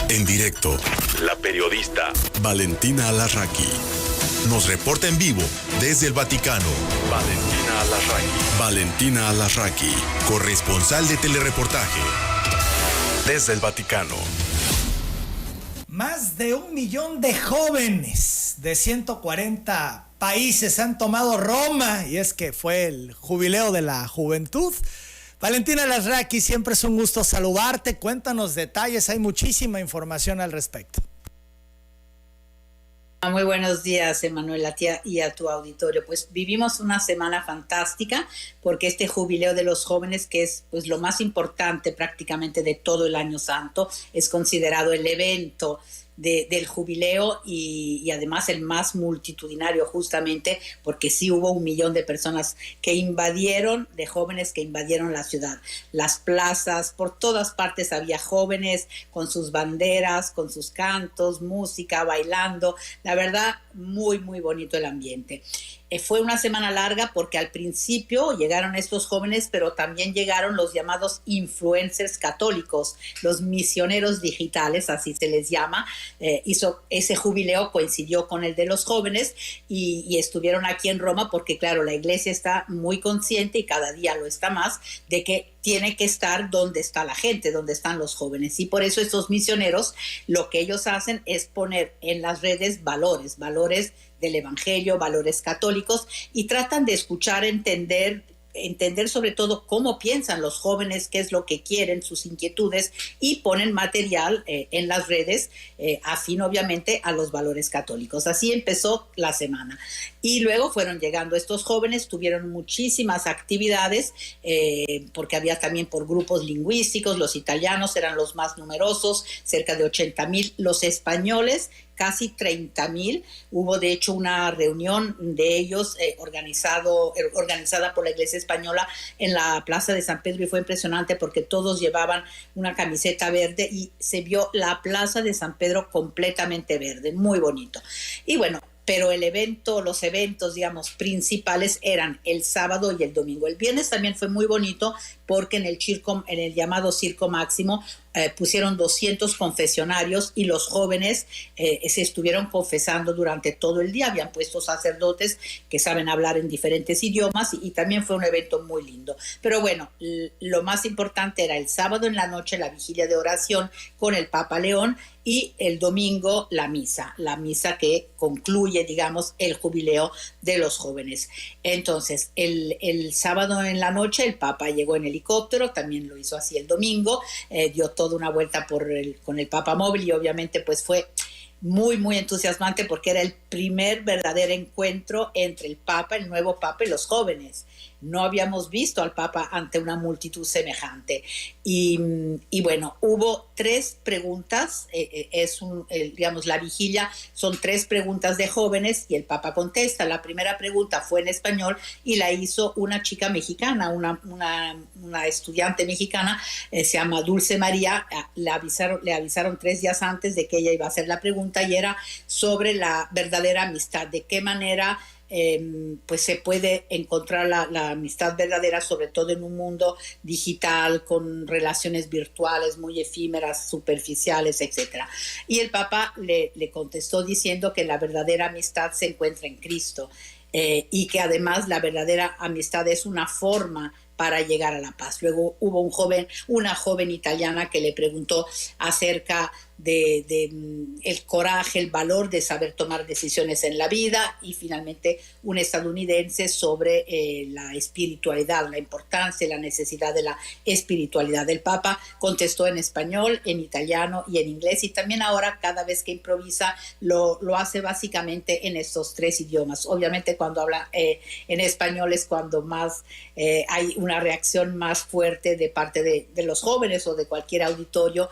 En directo, la periodista Valentina Alarraqui nos reporta en vivo desde el Vaticano. Valentina Alarraqui, corresponsal de telereportaje desde el Vaticano. Más de 1 millón de jóvenes de 140 países han tomado Roma, y es que fue el jubileo de la juventud. Valentina Alarraqui, siempre es un gusto saludarte. Cuéntanos detalles, hay muchísima información al respecto. Muy buenos días, Emanuel, a ti y a tu auditorio. Pues vivimos una semana fantástica porque este jubileo de los jóvenes, que es pues lo más importante prácticamente de todo el Año Santo, es considerado el evento del jubileo y además el más multitudinario, justamente porque sí hubo 1 millón de personas de jóvenes que invadieron la ciudad. Las plazas, por todas partes había jóvenes con sus banderas, con sus cantos, música, bailando. La verdad, muy, muy bonito el ambiente. Fue una semana larga porque al principio llegaron estos jóvenes, pero también llegaron los llamados influencers católicos, los misioneros digitales, así se les llama. Ese jubileo coincidió con el de los jóvenes y estuvieron aquí en Roma porque, claro, la iglesia está muy consciente, y cada día lo está más, de que tiene que estar donde está la gente, donde están los jóvenes. Y por eso estos misioneros, lo que ellos hacen es poner en las redes valores del evangelio, valores católicos, y tratan de escuchar, entender sobre todo cómo piensan los jóvenes, qué es lo que quieren, sus inquietudes, y ponen material en las redes afín obviamente a los valores católicos. Así empezó la semana. Y luego fueron llegando estos jóvenes, tuvieron muchísimas actividades, porque había también por grupos lingüísticos. Los italianos eran los más numerosos, cerca de 80,000, los españoles casi 30,000. Hubo de hecho una reunión de ellos organizada por la Iglesia Española en la Plaza de San Pedro, y fue impresionante porque todos llevaban una camiseta verde y se vio la Plaza de San Pedro completamente verde, muy bonito. Y bueno, pero los eventos, digamos, principales eran el sábado y el domingo. El viernes también fue muy bonito porque en el llamado Circo Máximo pusieron 200 confesionarios, y los jóvenes se estuvieron confesando durante todo el día. Habían puesto sacerdotes que saben hablar en diferentes idiomas, y también fue un evento muy lindo. Pero bueno, lo más importante era el sábado en la noche, la vigilia de oración con el Papa León, y el domingo la misa que concluye, digamos, el jubileo de los jóvenes. Entonces, el sábado en la noche el Papa llegó en helicóptero, también lo hizo así el domingo, dio toda una vuelta con el Papa móvil, y obviamente pues fue muy, muy entusiasmante porque era el primer verdadero encuentro entre el nuevo Papa y los jóvenes. No habíamos visto al Papa ante una multitud semejante. Y bueno, hubo 3 preguntas, digamos, la vigilia son 3 preguntas de jóvenes y el Papa contesta. La primera pregunta fue en español y la hizo una chica mexicana, una estudiante mexicana, se llama Dulce María. Le avisaron 3 días antes de que ella iba a hacer la pregunta, y era sobre la verdadera amistad, de qué manera pues se puede encontrar la amistad verdadera, sobre todo en un mundo digital con relaciones virtuales muy efímeras, superficiales, etc. Y el Papa le contestó diciendo que la verdadera amistad se encuentra en Cristo, y que además la verdadera amistad es una forma para llegar a la paz. Luego hubo una joven italiana que le preguntó acerca de el coraje, el valor de saber tomar decisiones en la vida, y finalmente un estadounidense sobre la espiritualidad, la importancia y la necesidad de la espiritualidad. El Papa contestó en español, en italiano y en inglés, y también ahora cada vez que improvisa lo hace básicamente en estos 3 idiomas. Obviamente cuando habla en español es cuando más hay una reacción más fuerte de parte de los jóvenes o de cualquier auditorio,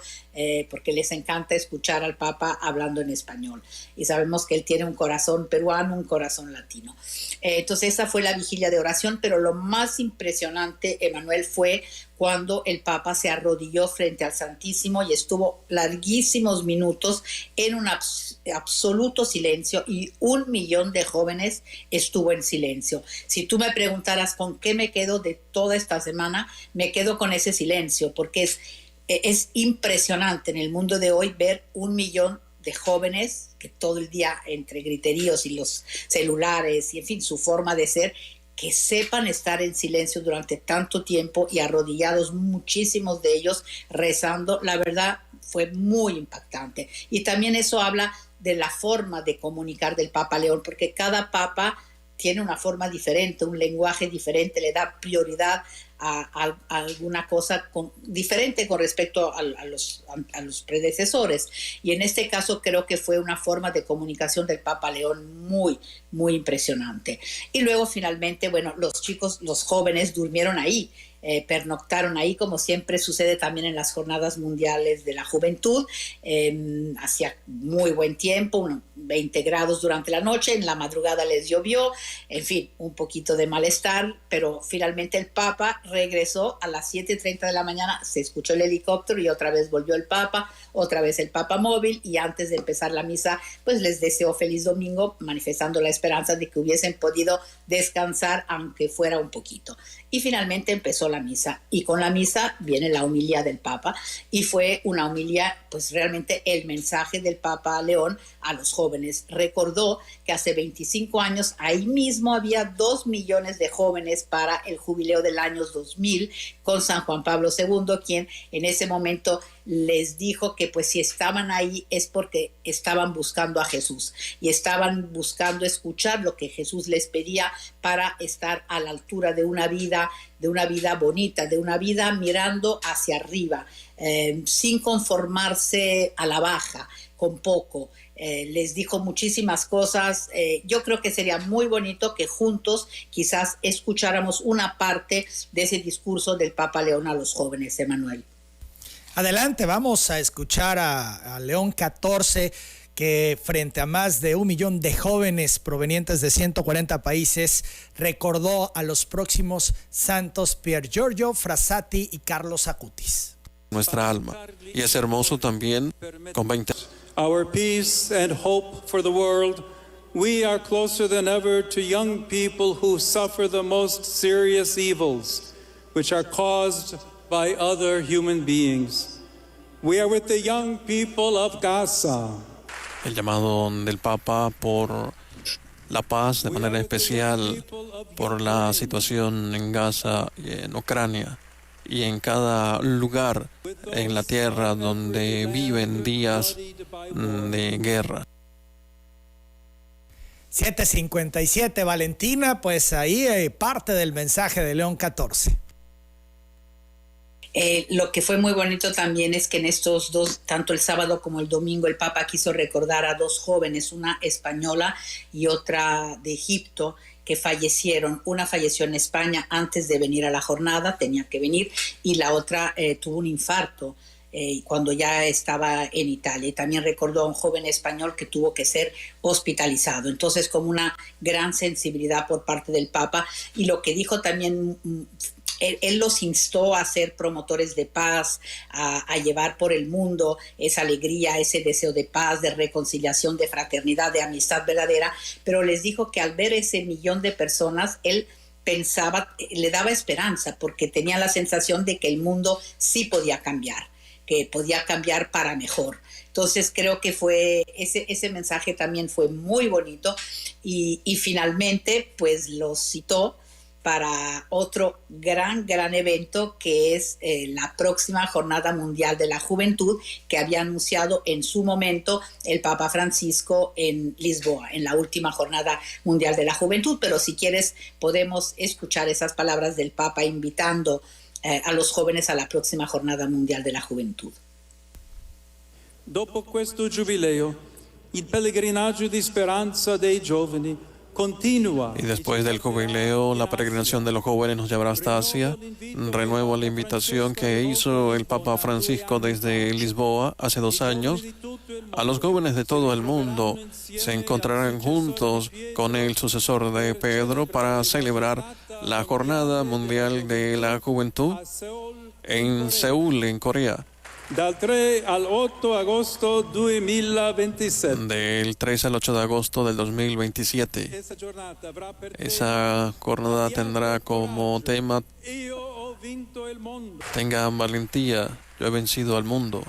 porque les encanta escuchar al Papa hablando en español, y sabemos que él tiene un corazón peruano, un corazón latino. Entonces esa fue la vigilia de oración, pero lo más impresionante, Emanuel, fue cuando el Papa se arrodilló frente al Santísimo y estuvo larguísimos minutos en un absoluto silencio, y 1 millón de jóvenes estuvo en silencio. Si tú me preguntaras con qué me quedo de toda esta semana, me quedo con ese silencio, porque es es impresionante en el mundo de hoy ver 1 millón de jóvenes que todo el día entre griteríos y los celulares y en fin su forma de ser, que sepan estar en silencio durante tanto tiempo y arrodillados muchísimos de ellos rezando. La verdad fue muy impactante. Y también eso habla de la forma de comunicar del Papa León, porque cada papa tiene una forma diferente, un lenguaje diferente, le da prioridad a alguna cosa diferente con respecto a los predecesores. Y en este caso creo que fue una forma de comunicación del Papa León muy, muy impresionante. Y luego finalmente, bueno, los jóvenes durmieron ahí, pernoctaron ahí, como siempre sucede también en las jornadas mundiales de la juventud. Hacía muy buen tiempo, 20 grados durante la noche, en la madrugada les llovió, en fin, un poquito de malestar, pero finalmente el Papa regresó a las 7:30 de la mañana, se escuchó el helicóptero y otra vez volvió el Papa, otra vez el Papa móvil, y antes de empezar la misa, pues les deseó feliz domingo, manifestando la esperanza de que hubiesen podido descansar, aunque fuera un poquito. Y finalmente empezó la misa, y con la misa viene la homilía del Papa, y fue una homilía, pues realmente el mensaje del Papa León a los jóvenes. Recordó que hace 25 años ahí mismo había 2 millones de jóvenes para el jubileo del año 2000 con San Juan Pablo II, quien en ese momento les dijo que pues si estaban ahí es porque estaban buscando a Jesús y estaban buscando escuchar lo que Jesús les pedía para estar a la altura de una vida bonita, de una vida mirando hacia arriba, sin conformarse a la baja, con poco. Les dijo muchísimas cosas. Yo creo que sería muy bonito que juntos quizás escucháramos una parte de ese discurso del Papa León a los jóvenes, Emanuel. Adelante, vamos a escuchar a León XIV, que frente a más de 1 millón de jóvenes provenientes de 140 países, recordó a los próximos santos Pier Giorgio Frassati y Carlos Acutis. Nuestra alma. Y es hermoso también con 20. Our peace and hope for the world, we are closer than ever to young people who suffer the most serious evils, which are caused by other human beings. We are with the young people of Gaza. El llamado del Papa por la paz, de manera especial por la situación en Gaza y en Ucrania y en cada lugar en la tierra donde viven días de guerra. 7:57, Valentina, pues ahí parte del mensaje de León XIV. Lo que fue muy bonito también es que en estos dos, tanto el sábado como el domingo, el Papa quiso recordar a 2 jóvenes, una española y otra de Egipto, que fallecieron. Una falleció en España antes de venir a la jornada, tenía que venir, y la otra tuvo un infarto cuando ya estaba en Italia. Y también recordó a un joven español que tuvo que ser hospitalizado. Entonces, como una gran sensibilidad por parte del Papa. Y lo que dijo también, él los instó a ser promotores de paz, a llevar por el mundo esa alegría, ese deseo de paz, de reconciliación, de fraternidad, de amistad verdadera, pero les dijo que al ver ese 1 millón de personas, él pensaba, le daba esperanza, porque tenía la sensación de que el mundo sí podía cambiar, que podía cambiar para mejor. Entonces creo que fue ese mensaje también fue muy bonito, y finalmente pues los citó para otro gran evento, que es la próxima Jornada Mundial de la Juventud, que había anunciado en su momento el Papa Francisco en Lisboa, en la última Jornada Mundial de la Juventud. Pero si quieres podemos escuchar esas palabras del Papa invitando a los jóvenes a la próxima Jornada Mundial de la Juventud. Dopo questo giubileo, il pellegrinaggio di speranza dei giovani continua. Y después del jubileo, la peregrinación de los jóvenes nos llevará hasta Asia. Renuevo la invitación que hizo el Papa Francisco desde Lisboa hace 2 años. A los jóvenes de todo el mundo se encontrarán juntos con el sucesor de Pedro para celebrar la Jornada Mundial de la Juventud en Seúl, en Corea. Dal 3 al 8 agosto 2027. Del 3 al 8 de agosto del 2027. Esa jornada tendrá como tema Tengan valentía, yo he vencido al mundo.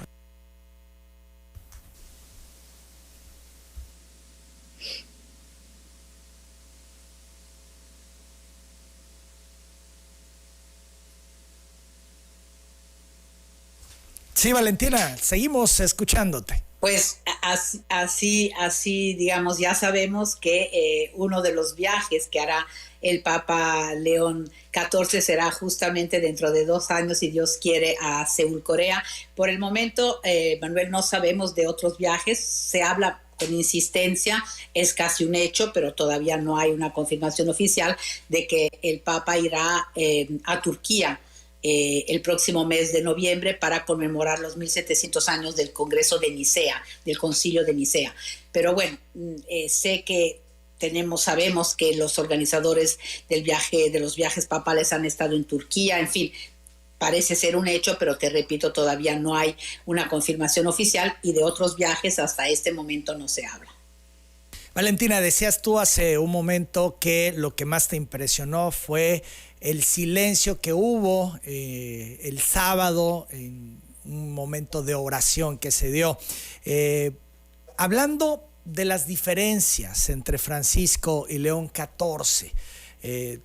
Sí, Valentina, seguimos escuchándote. Pues así, digamos, ya sabemos que uno de los viajes que hará el Papa León XIV será justamente dentro de 2 años, si Dios quiere, a Seúl, Corea. Por el momento, Manuel, no sabemos de otros viajes. Se habla con insistencia, es casi un hecho, pero todavía no hay una confirmación oficial de que el Papa irá a Turquía el próximo mes de noviembre para conmemorar los 1700 años del Congreso de Nicea, del Concilio de Nicea. Pero bueno, sé que sabemos que los organizadores de los viajes papales han estado en Turquía, en fin, parece ser un hecho, pero te repito, todavía no hay una confirmación oficial y de otros viajes hasta este momento no se habla. Valentina, decías tú hace un momento que lo que más te impresionó fue el silencio que hubo el sábado en un momento de oración que se dio. Hablando de las diferencias entre Francisco y León XIV,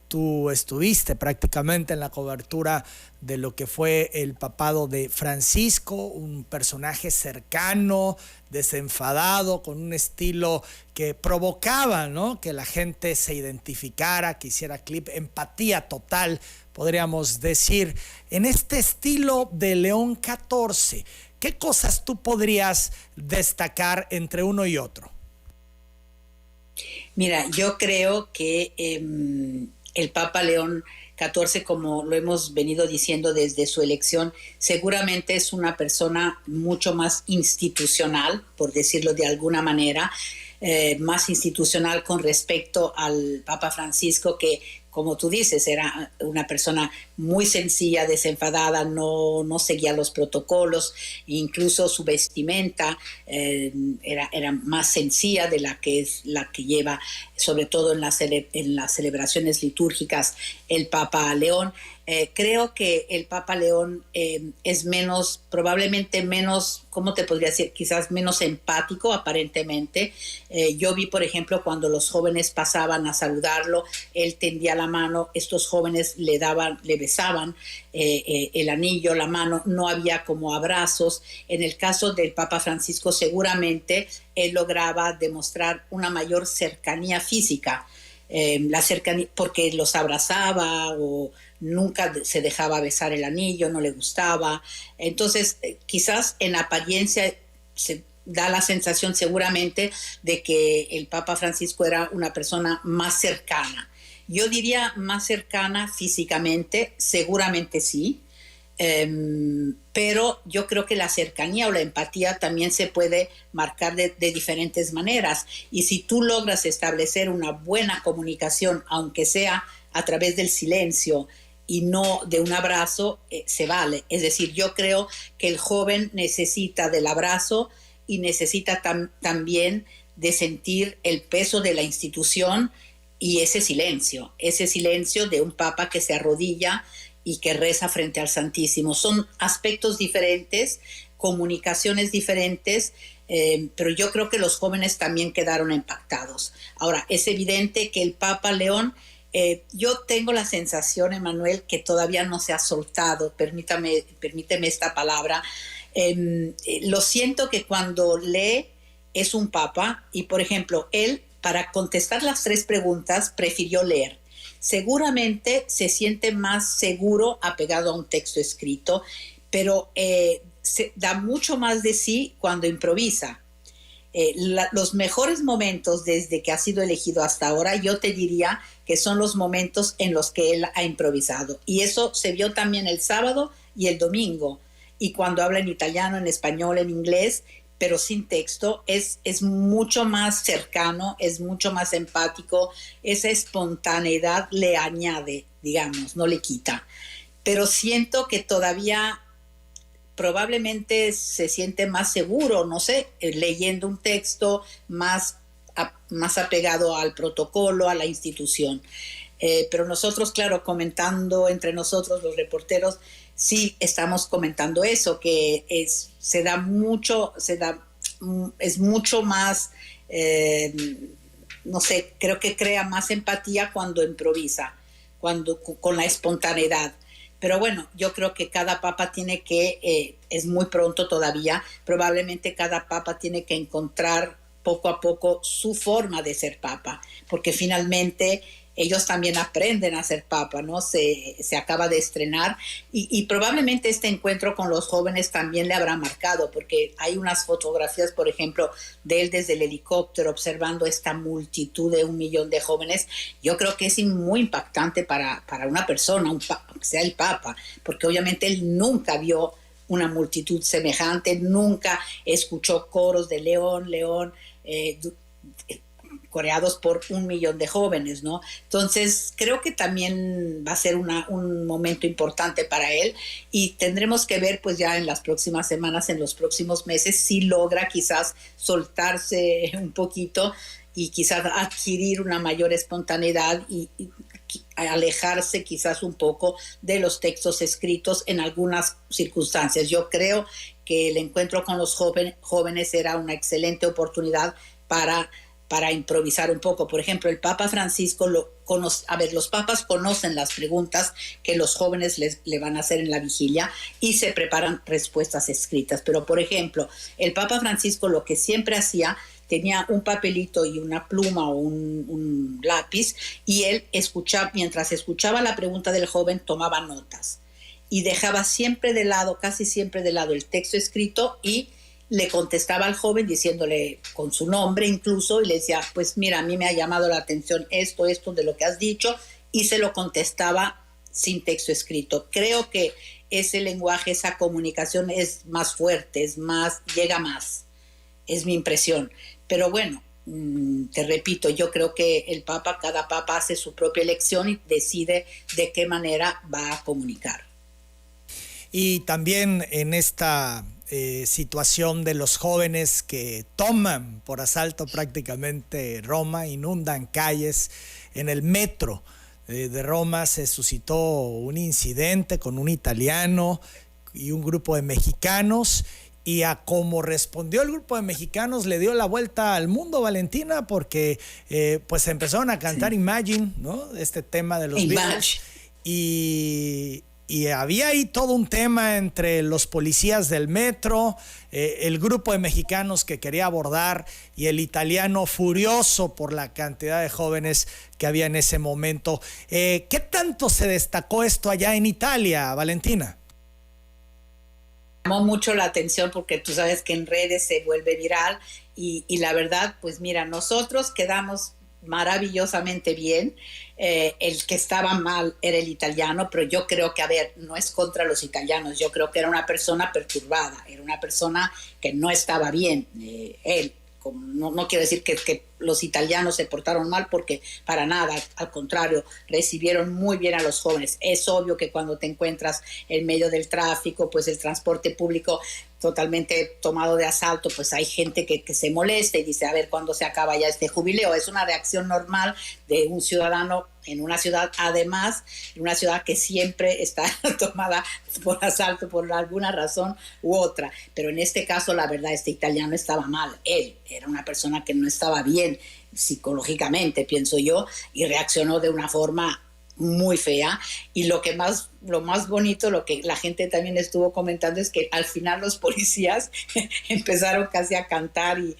tú estuviste prácticamente en la cobertura de lo que fue el papado de Francisco, un personaje cercano, desenfadado, con un estilo que provocaba, ¿no?, que la gente se identificara, que hiciera clip, empatía total, podríamos decir. En este estilo de León XIV, ¿qué cosas tú podrías destacar entre uno y otro? Mira, yo creo que el Papa León XIV, como lo hemos venido diciendo desde su elección, seguramente es una persona mucho más institucional, por decirlo de alguna manera, más institucional con respecto al Papa Francisco, que, como tú dices, era una persona muy sencilla, desenfadada, no seguía los protocolos, incluso su vestimenta era más sencilla de la que lleva, sobre todo en las celebraciones litúrgicas, el Papa León. Creo que el Papa León es probablemente menos, ¿cómo te podría decir? Quizás menos empático, aparentemente. Yo vi, por ejemplo, cuando los jóvenes pasaban a saludarlo, él tendía la mano, estos jóvenes le besaban el anillo, la mano, no había como abrazos. En el caso del Papa Francisco, seguramente él lograba demostrar una mayor cercanía física, la cercanía, porque los abrazaba o nunca se dejaba besar el anillo, no le gustaba. Entonces, quizás en apariencia se da la sensación seguramente de que el Papa Francisco era una persona más cercana. Yo diría más cercana físicamente, seguramente sí, pero yo creo que la cercanía o la empatía también se puede marcar de diferentes maneras. Y si tú logras establecer una buena comunicación, aunque sea a través del silencio y no de un abrazo, se vale. Es decir, yo creo que el joven necesita del abrazo y necesita también de sentir el peso de la institución y ese silencio de un papa que se arrodilla y que reza frente al Santísimo. Son aspectos diferentes, comunicaciones diferentes, pero yo creo que los jóvenes también quedaron impactados. Ahora, es evidente que el Papa León, yo tengo la sensación, Emanuel, que todavía no se ha soltado, permíteme esta palabra. Lo siento que cuando lee es un papa y, por ejemplo, él, para contestar las 3 preguntas, prefirió leer. Seguramente se siente más seguro apegado a un texto escrito, pero se da mucho más de sí cuando improvisa. Los mejores momentos desde que ha sido elegido hasta ahora, yo te diría que son los momentos en los que él ha improvisado. Y eso se vio también el sábado y el domingo. Y cuando habla en italiano, en español, en inglés, pero sin texto, es mucho más cercano, es mucho más empático. Esa espontaneidad le añade, digamos, no le quita. Pero siento que todavía probablemente se siente más seguro, no sé, leyendo un texto más apegado al protocolo, a la institución. pero nosotros, claro, comentando entre nosotros los reporteros, sí estamos comentando eso, que es mucho más, no sé, creo que crea más empatía cuando improvisa, con la espontaneidad. Pero bueno, yo creo que cada papa tiene que, es muy pronto todavía, probablemente cada papa tiene que encontrar poco a poco su forma de ser papa, porque finalmente ellos también aprenden a ser papa, ¿no? Se acaba de estrenar y probablemente este encuentro con los jóvenes también le habrá marcado, porque hay unas fotografías, por ejemplo, de él desde el helicóptero observando esta multitud de 1 millón de jóvenes. Yo creo que es muy impactante para una persona, aunque sea el papa, porque obviamente él nunca vio una multitud semejante, nunca escuchó coros de León, León, coreados por 1 millón de jóvenes, ¿no? Entonces, creo que también va a ser un momento importante para él y tendremos que ver, pues ya en las próximas semanas, en los próximos meses, si logra quizás soltarse un poquito y quizás adquirir una mayor espontaneidad y alejarse quizás un poco de los textos escritos en algunas circunstancias. Yo creo que el encuentro con los jóvenes era una excelente oportunidad para improvisar un poco. Por ejemplo, el Papa Francisco los papas conocen las preguntas que los jóvenes le van a hacer en la vigilia y se preparan respuestas escritas. Pero, por ejemplo, el Papa Francisco lo que siempre hacía, tenía un papelito y una pluma o un lápiz y él mientras escuchaba la pregunta del joven, tomaba notas y dejaba siempre de lado, casi siempre de lado el texto escrito y le contestaba al joven diciéndole con su nombre incluso y le decía, pues mira, a mí me ha llamado la atención esto de lo que has dicho y se lo contestaba sin texto escrito. Creo que ese lenguaje, esa comunicación es más fuerte, llega más, es mi impresión. Pero bueno, te repito, yo creo que cada papa hace su propia elección y decide de qué manera va a comunicar. Y también en esta situación de los jóvenes que toman por asalto prácticamente Roma, inundan calles. En el metro de Roma se suscitó un incidente con un italiano y un grupo de mexicanos, y a cómo respondió el grupo de mexicanos le dio la vuelta al mundo, Valentina, porque pues empezaron a cantar Imagine, ¿no? Este tema de los Beatles, y había ahí todo un tema entre los policías del metro, el grupo de mexicanos que quería abordar y el italiano furioso por la cantidad de jóvenes que había en ese momento. ¿Qué tanto se destacó esto allá en Italia, Valentina? Llamó mucho la atención porque tú sabes que en redes se vuelve viral y la verdad, pues mira, nosotros quedamos maravillosamente bien. El que estaba mal era el italiano, pero yo creo que, a ver, no es contra los italianos, yo creo que era una persona perturbada, era una persona que no estaba bien. Él, no quiero decir que los italianos se portaron mal, porque para nada, al contrario, recibieron muy bien a los jóvenes. Es obvio que cuando te encuentras en medio del tráfico, pues el transporte público totalmente tomado de asalto, pues hay gente que se molesta y dice, a ver, ¿cuándo se acaba ya este jubileo? Es una reacción normal de un ciudadano en una ciudad, además, en una ciudad que siempre está tomada por asalto por alguna razón u otra. Pero en este caso, la verdad, este italiano estaba mal. Él era una persona que no estaba bien psicológicamente, pienso yo, y reaccionó de una forma muy fea. Y lo más bonito, lo que la gente también estuvo comentando, es que al final los policías empezaron casi a cantar y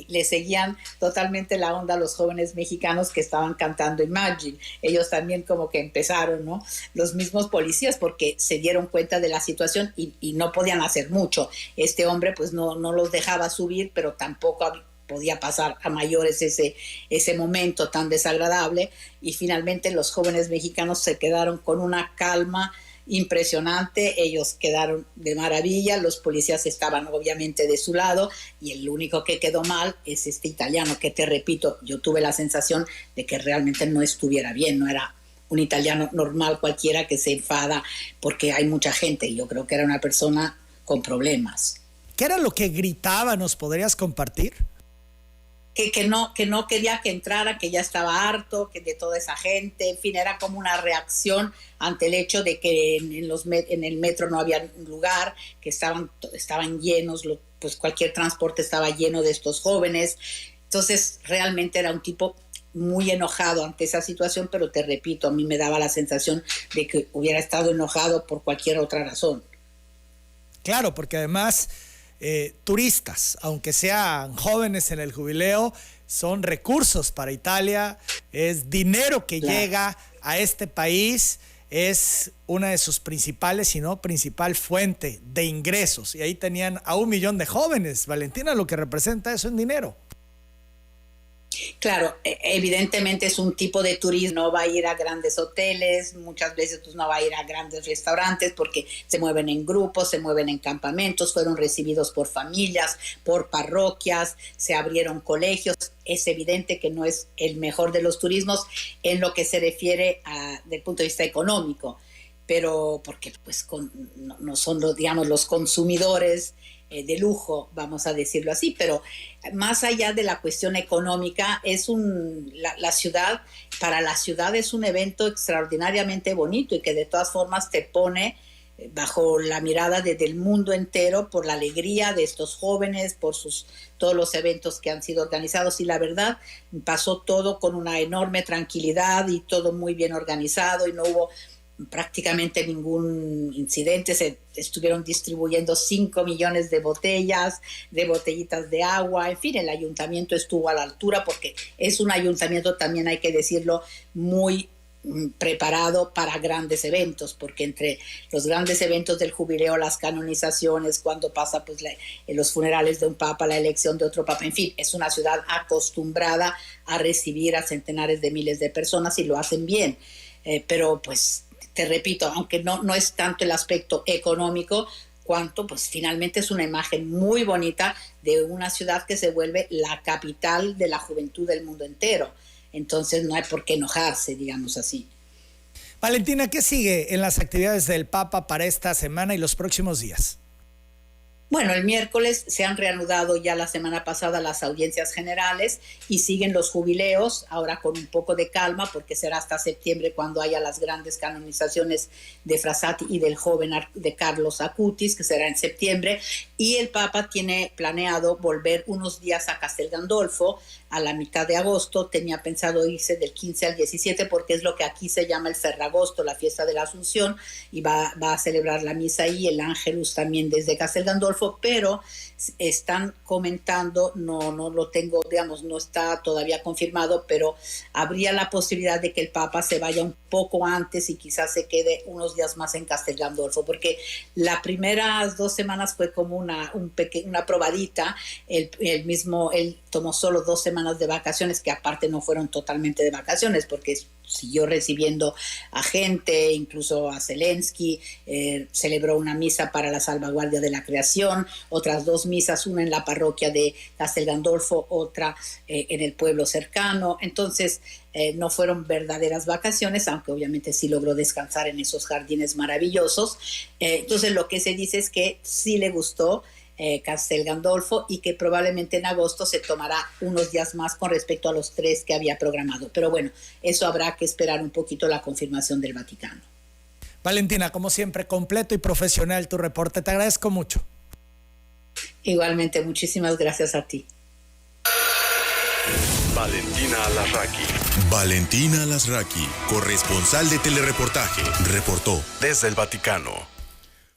le seguían totalmente la onda a los jóvenes mexicanos que estaban cantando Imagine. Ellos también como que empezaron, ¿no? Los mismos policías, porque se dieron cuenta de la situación y no podían hacer mucho. Este hombre pues no los dejaba subir, pero tampoco podía pasar a mayores ese momento tan desagradable, y finalmente los jóvenes mexicanos se quedaron con una calma impresionante. Ellos quedaron de maravilla, los policías estaban obviamente de su lado y el único que quedó mal es este italiano, que te repito, yo tuve la sensación de que realmente no estuviera bien, no era un italiano normal cualquiera que se enfada porque hay mucha gente, y yo creo que era una persona con problemas. ¿Qué era lo que gritaba? ¿Nos podrías compartir? que no quería que entrara, que ya estaba harto que de toda esa gente, en fin, era como una reacción ante el hecho de que en el metro no había lugar, que estaban llenos, pues cualquier transporte estaba lleno de estos jóvenes. Entonces realmente era un tipo muy enojado ante esa situación, pero te repito, a mí me daba la sensación de que hubiera estado enojado por cualquier otra razón. Claro, porque además turistas, aunque sean jóvenes en el jubileo, son recursos para Italia, es dinero que llega a este país, es una de sus principales, si no principal fuente de ingresos. Y ahí tenían a 1 millón de jóvenes. Valentina, lo que representa eso en dinero. Claro, evidentemente es un tipo de turismo, no va a ir a grandes hoteles, muchas veces pues no va a ir a grandes restaurantes porque se mueven en grupos, se mueven en campamentos, fueron recibidos por familias, por parroquias, se abrieron colegios. Es evidente que no es el mejor de los turismos en lo que se refiere del punto de vista económico, pero porque pues no son los consumidores de lujo, vamos a decirlo así, pero más allá de la cuestión económica, la ciudad, para la ciudad es un evento extraordinariamente bonito y que de todas formas te pone bajo la mirada del mundo entero por la alegría de estos jóvenes, por todos los eventos que han sido organizados, y la verdad pasó todo con una enorme tranquilidad y todo muy bien organizado y no hubo prácticamente ningún incidente. Se estuvieron distribuyendo 5 millones de botellitas de agua, en fin, el ayuntamiento estuvo a la altura porque es un ayuntamiento, también hay que decirlo, muy preparado para grandes eventos, porque entre los grandes eventos del jubileo, las canonizaciones, cuando pasa pues los funerales de un papa, la elección de otro papa, en fin, es una ciudad acostumbrada a recibir a centenares de miles de personas y lo hacen bien, pero pues te repito, aunque no es tanto el aspecto económico, cuanto pues finalmente es una imagen muy bonita de una ciudad que se vuelve la capital de la juventud del mundo entero. Entonces no hay por qué enojarse, digamos así. Valentina, ¿qué sigue en las actividades del Papa para esta semana y los próximos días? Bueno, el miércoles se han reanudado ya la semana pasada las audiencias generales y siguen los jubileos, ahora con un poco de calma porque será hasta septiembre cuando haya las grandes canonizaciones de Frassati y del joven de Carlos Acutis, que será en septiembre, y el Papa tiene planeado volver unos días a Castel Gandolfo a la mitad de agosto. Tenía pensado irse del 15 al 17 porque es lo que aquí se llama el Ferragosto, la fiesta de la Asunción, y va a celebrar la misa ahí, el Ángelus también desde Castel Gandolfo, pero están comentando, no lo tengo, digamos, no está todavía confirmado, pero habría la posibilidad de que el Papa se vaya un poco antes y quizás se quede unos días más en Castel Gandolfo, porque las primeras 2 semanas fue como una probadita. Él tomó solo 2 semanas de vacaciones, que aparte no fueron totalmente de vacaciones, porque siguió recibiendo a gente, incluso a Zelensky, celebró una misa para la salvaguardia de la creación, otras 2 misas, una en la parroquia de Castel Gandolfo, otra en el pueblo cercano. Entonces no fueron verdaderas vacaciones, aunque obviamente sí logró descansar en esos jardines maravillosos. Entonces lo que se dice es que sí le gustó Castel Gandolfo y que probablemente en agosto se tomará unos días más con respecto a los 3 que había programado. Pero bueno, eso habrá que esperar un poquito la confirmación del Vaticano. Valentina, como siempre, completo y profesional tu reporte. Te agradezco mucho. Igualmente, muchísimas gracias a ti. Valentina Alasraqui. Valentina Alasraqui, corresponsal de Telereportaje, reportó desde el Vaticano.